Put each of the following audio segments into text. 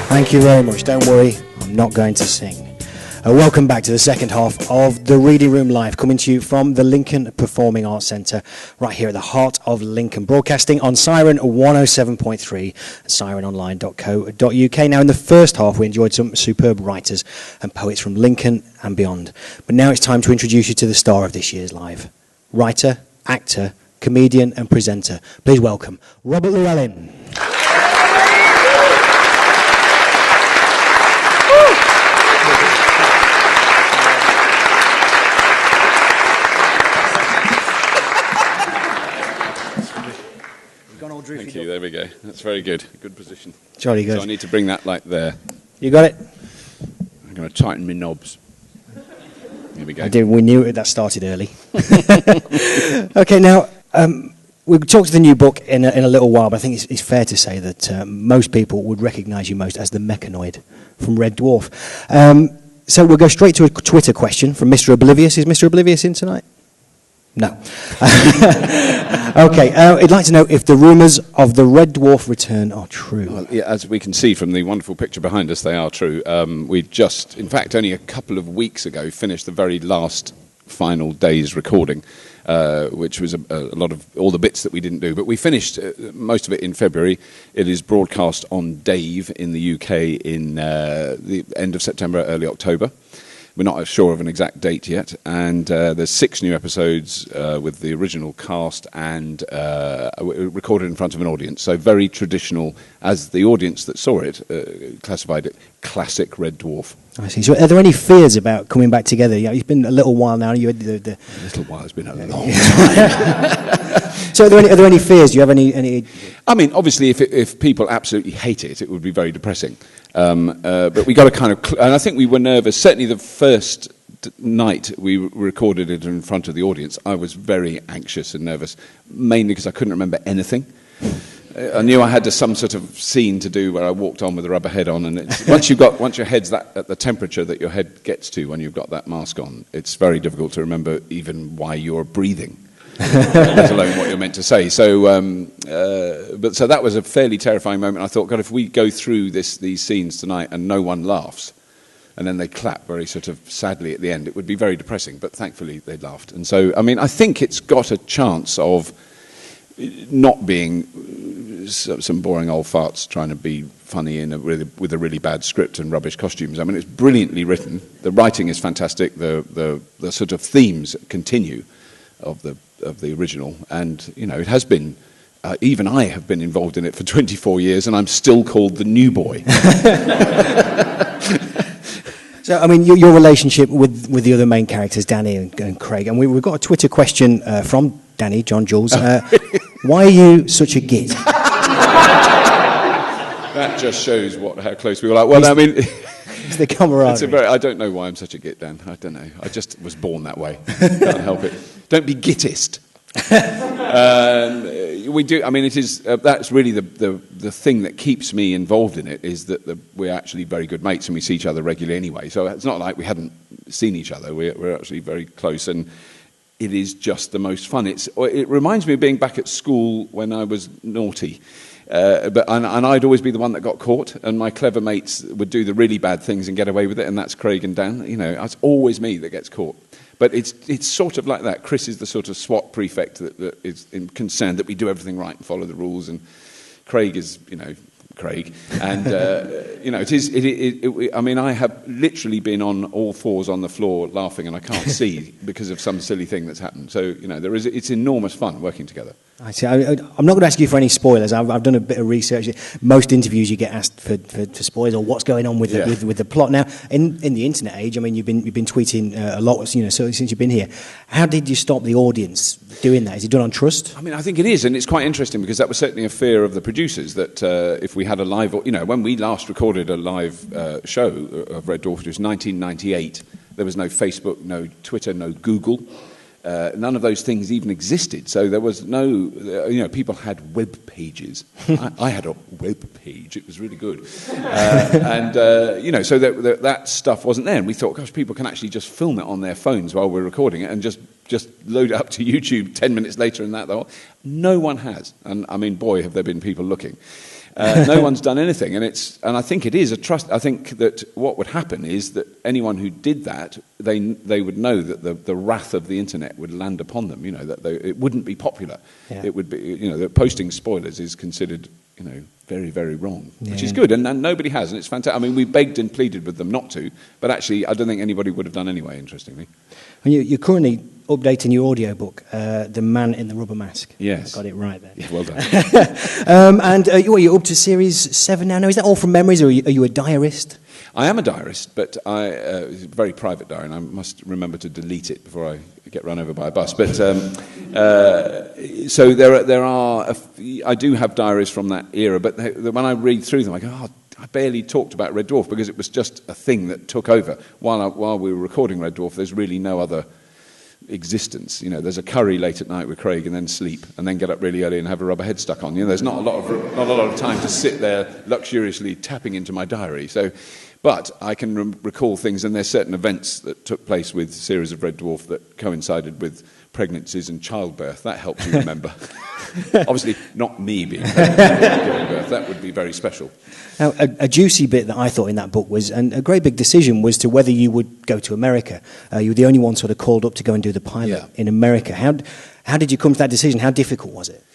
Thank you very much. Don't worry, I'm not going to sing. Welcome back to the second half of the Reading Room Live, coming to you from the Lincoln Performing Arts Centre, right here at the heart of Lincoln, broadcasting on Siren 107.3 and sirenonline.co.uk. Now, in the first half, we enjoyed some superb writers and poets from Lincoln and beyond. But now it's time to introduce you to the star of this year's Live. Writer, actor, comedian and presenter. Please welcome Robert Llewellyn. Thank you, there we go. That's very good. Good position. Jolly good. So I need to bring that like there. You got it? I'm going to tighten my knobs. Here we go. We knew that started early. Okay, now, we'll talk to the new book in a little while, but I think it's fair to say that most people would recognise you most as the mechanoid from Red Dwarf. So we'll go straight to a Twitter question from Mr. Oblivious. Is Mr. Oblivious in tonight? No. Okay, I'd like to know if the rumours of the Red Dwarf return are true. Well, yeah, as we can see from the wonderful picture behind us, they are true. We just, in fact, only a couple of weeks ago, finished the very last final day's recording, which was a lot of all the bits that we didn't do. But we finished most of it in February. It is broadcast on Dave in the UK in the end of September, early October. We're not sure of an exact date yet, and there's 6 new episodes with the original cast and recorded in front of an audience. So very traditional, as the audience that saw it classified it, classic Red Dwarf. I see. So are there any fears about coming back together? You know, it's been a little while now. You had the A little while, it's been a long time. So are there any fears? Do you have any? I mean, obviously, if people absolutely hate it, it would be very depressing. But we got to kind of, and I think we were nervous. Certainly, the first night we recorded it in front of the audience, I was very anxious and nervous, mainly because I couldn't remember anything. I knew I had some sort of scene to do where I walked on with a rubber head on, and once your head's at the temperature that your head gets to when you've got that mask on, it's very difficult to remember even why you're breathing. Let alone what you're meant to say. So that was a fairly terrifying moment. I thought, God, if we go through these scenes tonight and no one laughs, and then they clap very sort of sadly at the end, it would be very depressing. But thankfully, they laughed. And so, I mean, I think it's got a chance of not being some boring old farts trying to be funny with a really bad script and rubbish costumes. I mean, it's brilliantly written. The writing is fantastic. The sort of themes continue of the original, and you know, it has been even I have been involved in it for 24 years and I'm still called the new boy. So I mean, your relationship with the other main characters, Danny and Craig, and we've got a Twitter question from Danny, John Jules. Why are you such a git? That just shows how close we were. Well, I mean, it's the camaraderie. I don't know why I'm such a git, Dan. I don't know. I just was born that way. Can't help it. Don't be gittist. We do. I mean, it is. That's really the thing that keeps me involved in it, is that we're actually very good mates and we see each other regularly anyway. So it's not like we hadn't seen each other. We're actually very close, and it is just the most fun. It reminds me of being back at school when I was naughty. And I'd always be the one that got caught, and my clever mates would do the really bad things and get away with it, and that's Craig and Dan. You know, it's always me that gets caught. But it's sort of like that. Chris is the sort of SWAT prefect that is concerned that we do everything right and follow the rules, and Craig is, you know, Craig. And, you know, I mean, I have literally been on all fours on the floor laughing, and I can't see because of some silly thing that's happened. So, you know, it's enormous fun working together. I see. I'm not going to ask you for any spoilers. I've done a bit of research. Most interviews you get asked for spoilers or what's going on with the plot. Now, in the internet age, I mean, you've been tweeting a lot, you know, so since you've been here. How did you stop the audience doing that? Is it done on trust? I mean, I think it is, and it's quite interesting because that was certainly a fear of the producers that if we had a live, you know, when we last recorded a live show of Red Dwarf, it was 1998. There was no Facebook, no Twitter, no Google. None of those things even existed. So there was no, you know, people had web pages. I had a web page. It was really good. You know, so that stuff wasn't there. And we thought, gosh, people can actually just film it on their phones while we're recording it and just load it up to YouTube 10 minutes later and that. No one has. And I mean, boy, have there been people looking. No one's done anything, and I think it is a trust. I think that what would happen is that anyone who did that, they would know that the wrath of the internet would land upon them. That it wouldn't be popular. Yeah. It would be, that posting spoilers is considered, very, very wrong, which is good, and nobody has, and it's fantastic. I mean, we begged and pleaded with them not to, but actually, I don't think anybody would have done anyway. Interestingly, and you're currently updating your audiobook, The Man in the Rubber Mask. Yes. I got it right there. Yeah, well done. And you're up to series 7 now. Is that all from memories, or are you a diarist? I am a diarist, but it's a very private diary, and I must remember to delete it before I get run over by a bus. But so there are. I do have diaries from that era, but when I read through them, I go, oh, I barely talked about Red Dwarf because it was just a thing that took over. While we were recording Red Dwarf, there's really no other existence. There's a curry late at night with Craig, and then sleep, and then get up really early and have a rubber head stuck on. There's not a lot of time to sit there luxuriously tapping into my diary. But I can recall things, and there's certain events that took place with series of Red Dwarf that coincided with pregnancies and childbirth. That helps you remember. Obviously, not me being pregnant and giving birth. That would be very special. Now, a juicy bit that I thought in that book was, and a great big decision, was to whether you would go to America. You were the only one sort of called up to go and do the pilot in America. How did you come to that decision? How difficult was it?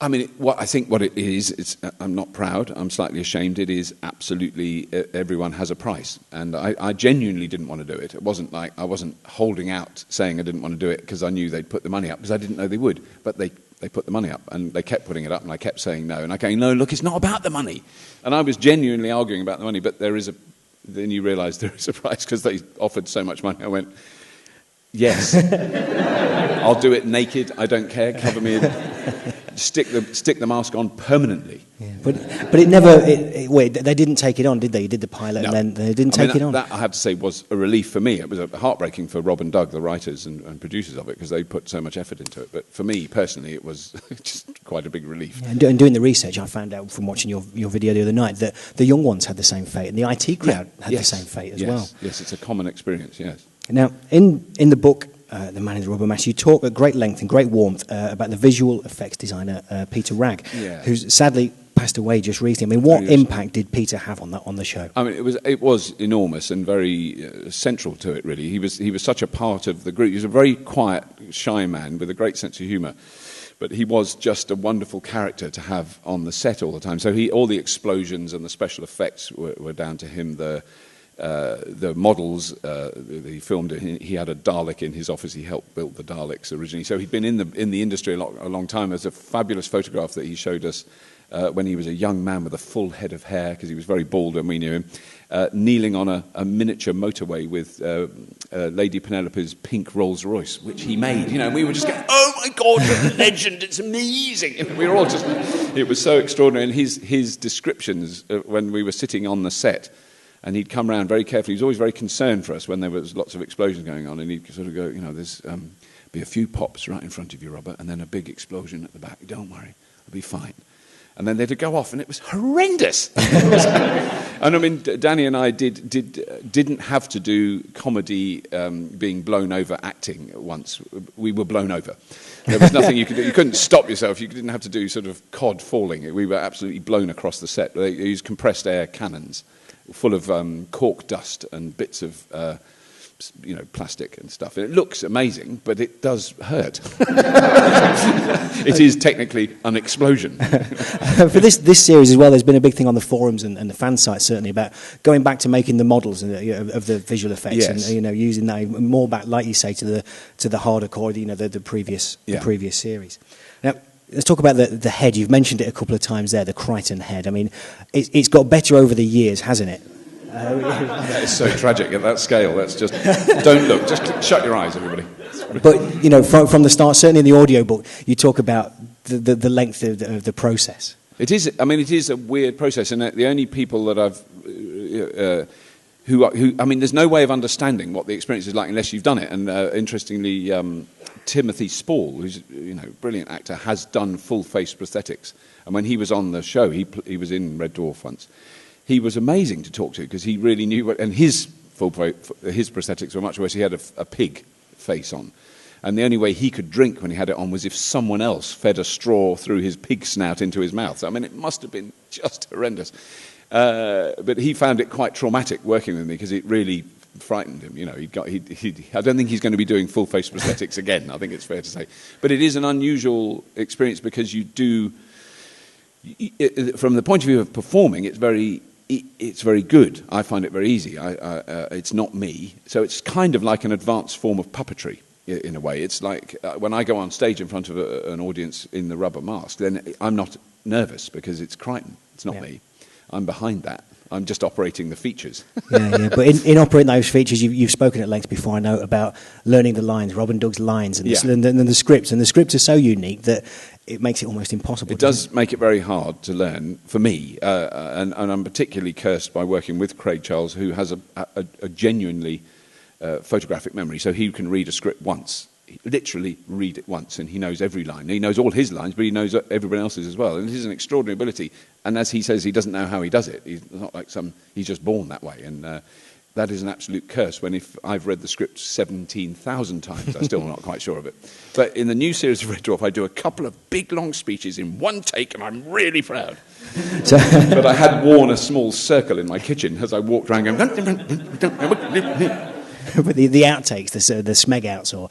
I mean, what it is, I'm not proud, I'm slightly ashamed, it is absolutely, everyone has a price. And I genuinely didn't want to do it. It wasn't like I wasn't holding out saying I didn't want to do it because I knew they'd put the money up, because I didn't know they would. But they put the money up, and they kept putting it up, and I kept saying no. And I go, no, look, it's not about the money. And I was genuinely arguing about the money, but then you realise there is a price because they offered so much money. I went, yes, I'll do it naked, I don't care, cover me in. Stick the mask on permanently. Yeah. But it never. Wait, they didn't take it on, did they? You did the pilot, no. And then they didn't take it on. That I have to say was a relief for me. It was heartbreaking for Rob and Doug, the writers and producers of it, because they put so much effort into it. But for me personally, it was just quite a big relief. Yeah, and doing the research, I found out from watching your video the other night that the young ones had the same fate, and the IT crowd had the same fate as well. Yes, it's a common experience. Yes. Now, in the book, The Man in the Rubber Mask, you talk at great length and great warmth about the visual effects designer Peter Ragg, who's sadly passed away just recently. I mean, what impact did Peter have on the show? I mean, it was enormous and very central to it. Really, he was such a part of the group. He was a very quiet, shy man with a great sense of humour, but he was just a wonderful character to have on the set all the time. So all the explosions and the special effects were down to him. The models he filmed, he had a Dalek in his office. He helped build the Daleks originally. So he'd been in the industry a long time. There's a fabulous photograph that he showed us when he was a young man with a full head of hair, because he was very bald when we knew him, kneeling on a miniature motorway with Lady Penelope's pink Rolls Royce, which he made. And we were just going, oh my God, you're a legend, it's amazing. And we were all just, it was so extraordinary. And his descriptions when we were sitting on the set, and he'd come round very carefully. He was always very concerned for us when there was lots of explosions going on, and he'd sort of go, there's be a few pops right in front of you, Robert, and then a big explosion at the back. Don't worry, I'll be fine. And then they'd go off, and it was horrendous. And I mean, Danny and I didn't have to do comedy, being blown over acting once. We were blown over. There was nothing you could do. You couldn't stop yourself. You didn't have to do sort of cod falling. We were absolutely blown across the set. They used compressed air cannons full of cork dust and bits of plastic and stuff. And it looks amazing, but it does hurt. It is technically an explosion. For this series as well, there's been a big thing on the forums and the fan sites certainly about going back to making the models and of the visual effects, and using that more back, like you say, to the harder core, the previous series. Now, let's talk about the head. You've mentioned it a couple of times there, the Crichton head. I mean, it's got better over the years, hasn't it? That is so tragic at that scale. That's just, don't look, just shut your eyes, everybody. But, from the start, certainly in the audiobook, you talk about the length of the process. It is a weird process, and the only people that I've, there's no way of understanding what the experience is like unless you've done it. And interestingly, Timothy Spall, who's a brilliant actor, has done full-face prosthetics. And when he was on the show, he was in Red Dwarf once. He was amazing to talk to because he really knew and his prosthetics were much worse. He had a pig face on, And the only way he could drink when he had it on was if someone else fed a straw through his pig snout into his mouth. I mean, it must have been just horrendous. But he found it quite traumatic working with me because it really frightened him. You know, I don't think he's going to be doing full face prosthetics again. I think it's fair to say. But it is an unusual experience because you do, from the point of view of performing, it's very good. I find it very easy. It's not me, so it's kind of like an advanced form of puppetry in a way. It's like when I go on stage in front of an audience in the rubber mask, then I'm not nervous because it's Crichton. It's not me. I'm behind that. I'm just operating the features. But in operating those features, you've spoken at length before, I know, about learning the lines, Rob and Doug's lines, and the scripts. And the scripts are so unique that it makes it almost impossible. It does make it very hard to learn for me, and I'm particularly cursed by working with Craig Charles, who has a genuinely photographic memory. So he can read a script once. Literally read it once, and he knows every line. He knows all his lines, but he knows everyone else's as well. And it is an extraordinary ability. And as he says, he doesn't know how he does it. He's not like he's just born that way. And that is an absolute curse. When if I've read the script 17,000 times, I'm still not quite sure of it. But in the new series of Red Dwarf, I do a couple of big long speeches in one take, and I'm really proud. But I had worn a small circle in my kitchen as I walked around going. But the outtakes, the smeg outs, or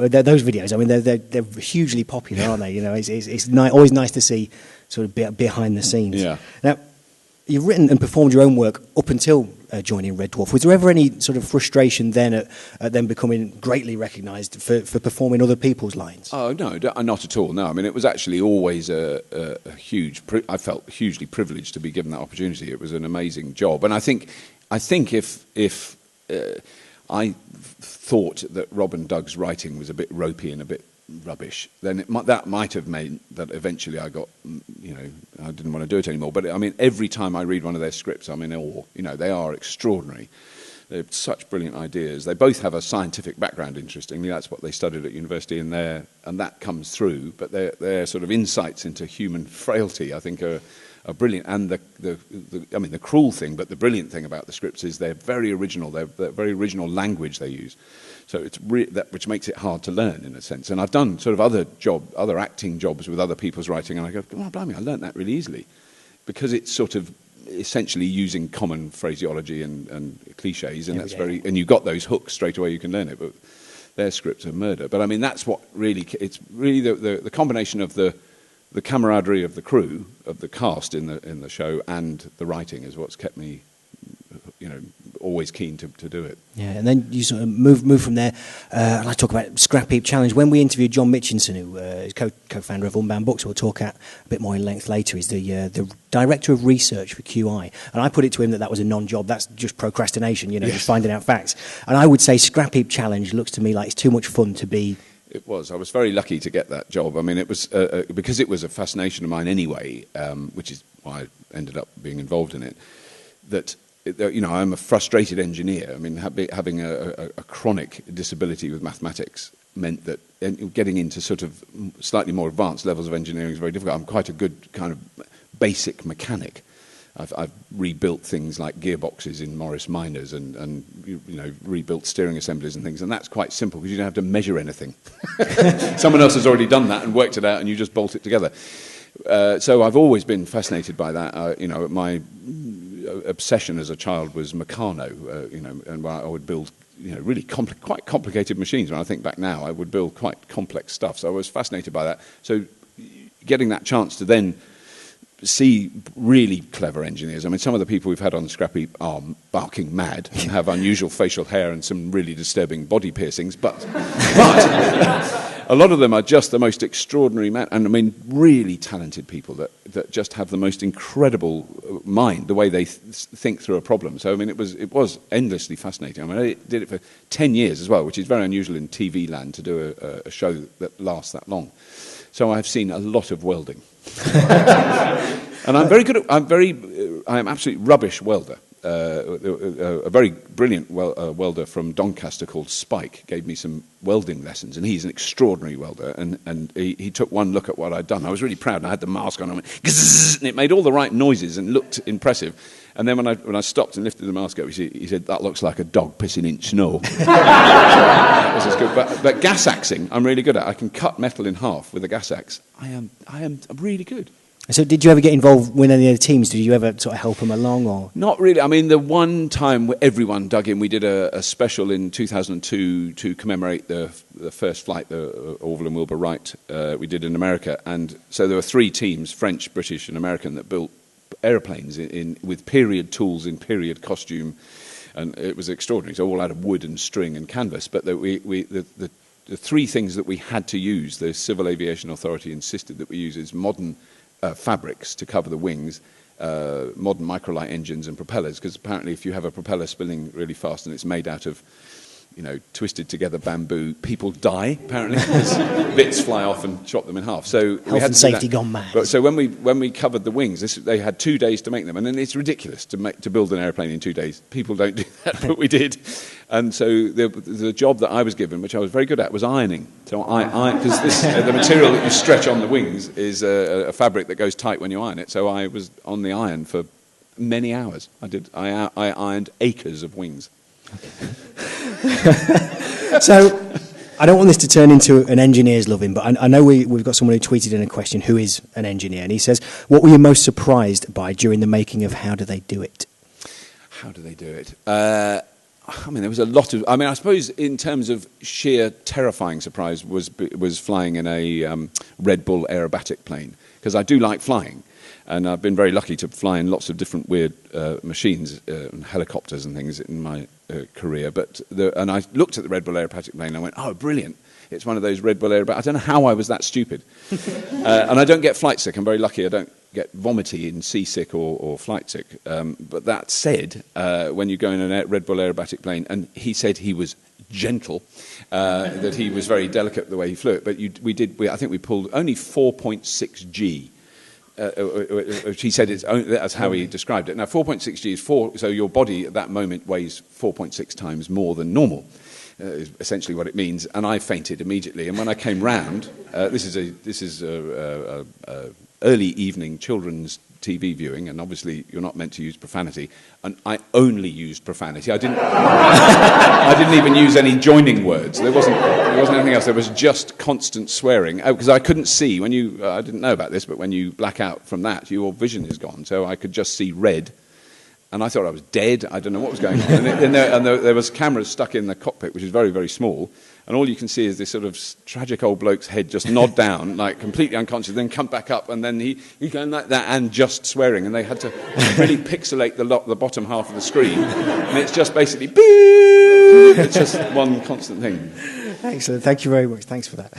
those videos, I mean, they're hugely popular, aren't they? You know, it's always nice to see sort of behind the scenes. Yeah. Now, you've written and performed your own work up until joining Red Dwarf. Was there ever any sort of frustration then at them becoming greatly recognised for performing other people's lines? Oh, no, not at all, no. I mean, it was actually always I felt hugely privileged to be given that opportunity. It was an amazing job. And I think if I thought that Rob and Doug's writing was a bit ropey and a bit rubbish, then that might have meant that eventually I got, I didn't want to do it anymore. But I mean, every time I read one of their scripts, I'm in awe. You know, they are extraordinary. They have such brilliant ideas. They both have a scientific background, interestingly. That's what they studied at university, and that comes through. But their sort of insights into human frailty, I think, are brilliant. And the cruel thing, but the brilliant thing about the scripts is they're very original. They're very original language they use. So it's which makes it hard to learn in a sense. And I've done sort of other acting jobs with other people's writing, and I go, oh, blimey, I learnt that really easily, because it's sort of essentially using common phraseology and cliches, and and you got those hooks straight away. You can learn it, but their scripts are murder. But I mean, that's what it's really the combination of the camaraderie of the crew, of the cast in the show, and the writing is what's kept me, always keen to do it. Yeah, and then you sort of move from there. I'd like to talk about Scrap Heap Challenge. When we interviewed John Mitchinson, who is co-founder of Unbound Books, we'll talk at a bit more in length later, he's the director of research for QI. And I put it to him that was a non-job. That's just procrastination, just finding out facts. And I would say Scrap Heap Challenge looks to me like it's too much fun to be... It was. I was very lucky to get that job. I mean, it was because it was a fascination of mine anyway, which is why I ended up being involved in it, that... I'm a frustrated engineer. I mean, having a chronic disability with mathematics meant that getting into sort of slightly more advanced levels of engineering is very difficult. I'm quite a good kind of basic mechanic. I've rebuilt things like gearboxes in Morris Minors and rebuilt steering assemblies and things, and that's quite simple because you don't have to measure anything. Someone else has already done that and worked it out, and you just bolt it together. So I've always been fascinated by that. My obsession as a child was Meccano, and I would build, really quite complicated machines. When I think back now, I would build quite complex stuff. So I was fascinated by that. So getting that chance to then see really clever engineers. I mean, some of the people we've had on Scrap Heap are barking mad and have unusual facial hair and some really disturbing body piercings, but a lot of them are just the most extraordinary and I mean really talented people that just have the most incredible mind, the way they think through a problem. So I mean, it was endlessly fascinating. I mean, I did it for 10 years as well, which is very unusual in TV land to do a show that lasts that long. So I've seen a lot of welding. And I'm very good at, I am absolutely rubbish welder. a very brilliant welder from Doncaster called Spike gave me some welding lessons, and he's an extraordinary welder, and he took one look at what I'd done. I was really proud, and I had the mask on, and I went, "Gzzz," and it made all the right noises and looked impressive. And then when I stopped and lifted the mask up, he said, "That looks like a dog pissing in snow." That was as good. But gas axing, I'm really good at. I can cut metal in half with a gas axe. I am really good. So did you ever get involved with any of the teams? Did you ever sort of help them along? Or Not really. I mean, the one time where everyone dug in, we did a special in 2002 to commemorate the first flight, the Orville and Wilbur Wright, we did in America. And so there were 3 teams, French, British and American, that built aeroplanes with period tools in period costume. And it was extraordinary. So all out of wood and string and canvas. But the 3 things that we had to use, the Civil Aviation Authority insisted that we use, is modern fabrics to cover the wings, modern microlight engines and propellers, because apparently if you have a propeller spinning really fast and it's made out of, twisted together bamboo, people die, apparently, because bits fly off and chop them in half. So health and safety gone mad. But so when we covered the wings, they had 2 days to make them, and then it's ridiculous to build an airplane in 2 days. People don't do that, but we did. And so the job that I was given, which I was very good at, was ironing. So because the material that you stretch on the wings is a fabric that goes tight when you iron it. So I was on the iron for many hours. I ironed acres of wings. So I don't want this to turn into an engineer's loving, but I know we've got someone who tweeted in a question who is an engineer, and he says, what were you most surprised by during the making of How Do They Do It? How do they do it? There was a lot of... I suppose in terms of sheer terrifying surprise was flying in a Red Bull aerobatic plane, because I do like flying. And I've been very lucky to fly in lots of different weird machines, helicopters and things in my career. And I looked at the Red Bull aerobatic plane and I went, "Oh, brilliant. It's one of those Red Bull aerobatic..." I don't know how I was that stupid. And I don't get flight sick. I'm very lucky I don't get vomity and seasick or flight sick. But that said, when you go in a Red Bull aerobatic plane, and he said he was gentle, that he was very delicate the way he flew it, but I think we pulled only 4.6 G. Which he said that's how he described it. Now, 4.6 G is 4, so your body at that moment weighs 4.6 times more than normal, is essentially what it means. And I fainted immediately. And when I came round, this is early evening children's TV viewing, and obviously you're not meant to use profanity. And I only used profanity. I didn't even use any joining words. There wasn't anything else. There was just constant swearing. Because I couldn't see I didn't know about this, but when you black out from that, your vision is gone. So I could just see red. And I thought I was dead. I don't know what was going on. And there was cameras stuck in the cockpit, which is very, very small. And all you can see is this sort of tragic old bloke's head just nod down, like completely unconscious, then come back up, and then he going like that and just swearing. And they had to really pixelate the bottom half of the screen. And it's just basically, beep! It's just one constant thing. Excellent. Thank you very much. Thanks for that.